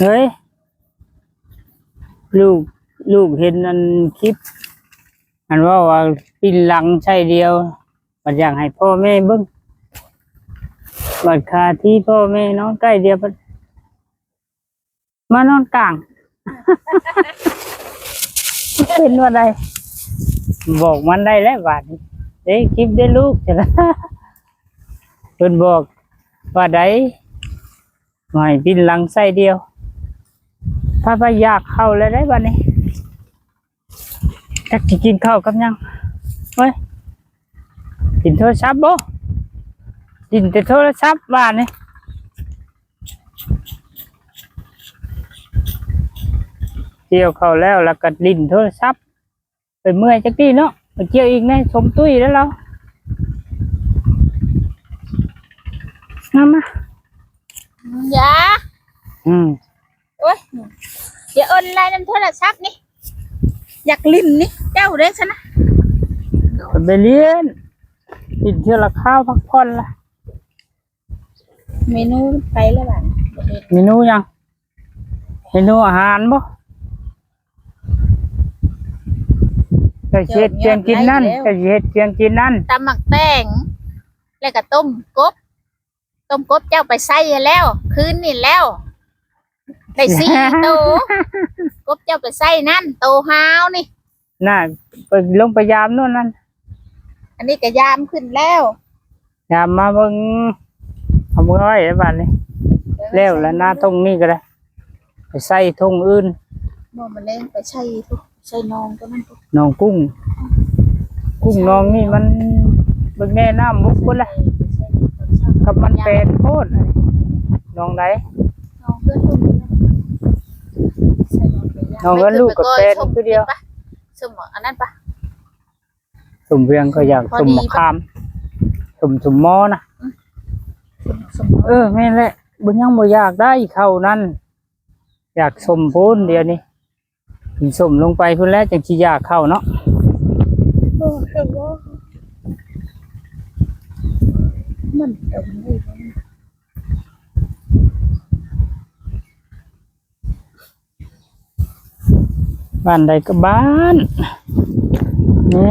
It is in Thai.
เฮ้ยลูกเห็นอันคลิปอันว่าปีนหลังใช่เดียวมันอยากให้พ่อแม่เบิ่งบัดคาที่พ่อแม่นอนใกล้เดียวมานอนกลาง เป็นว่าใดบอกมันได้แล้วบาดนี้เด้คลิปได้ลูกจ้ะ เพิ่นบอกว่าใดไม่ปีนหลังใส่เดียวพาไปอยากเข้าแล้วได้บัดนี้จักสิกินข้าวกับยังเฮ้ยกินโทรศัพท์บ่กินแต่โทรศัพท์บ้านนี่เกี่ยวเข้าแล้วก็ลิ้นโทรศัพท์ไปเมื่อยจักทีเนาะไปเกี่ยวอีกแน่สมตุ้ยแล้วเรามาอย่าอืมโอ้ยเดี๋ยวออนไลน์นำโทรศัพท์นี่อยากลิ้นนี่เจ้าเด้ซะนะคนไปเรียนกินเทื่อละข้าวพักผ่อนละ เมนูไปแล้วบ้าน เมนูยังเมนูอาหารบ่ก็เฮ็ดเพียงกินนั่นก็เฮ็ดเพียงกินนั่นตำหมักแตงแล้วก็ต้มกบเจ้าไปใส่แล้วคืนนี่แล้วได้4 โตกบเจ้าไปใส่นั่นโตฮาวนี่น่ะไปลงไปยามโน่นนั่นอันนี้ก็ยามขึ้นแล้วยามมาเบิ่งเอามือไว้ไอ้บ้านนี่แล้วแล้วหน้าตรงนี้ก็ได้ไปใส่ทงอื่นบ่มาเล่นไปใส่นองก็มันน้องกุ้งน้องนี่มันเบิ่งแน่น้ำมุกพุ่นละกับมันเป็นโคตรน้องไหนน้องเพื่อนลูกน้องเพื่อนลูกกับเป็นคือเดียวสมอันนั้นปะสุ่มเวียงก็อยากสุ่มมะขามสุ่มหม้อนะแม่นแหละบุญยังบ่อยากได้เข้านั่นอยากสุ่มพูนเดียวนี้กินสุ่มลงไปพุ่นแล้วจังสิอยากเข้าเนาะมันตรงนี้บ้านใดก็บ้านนี่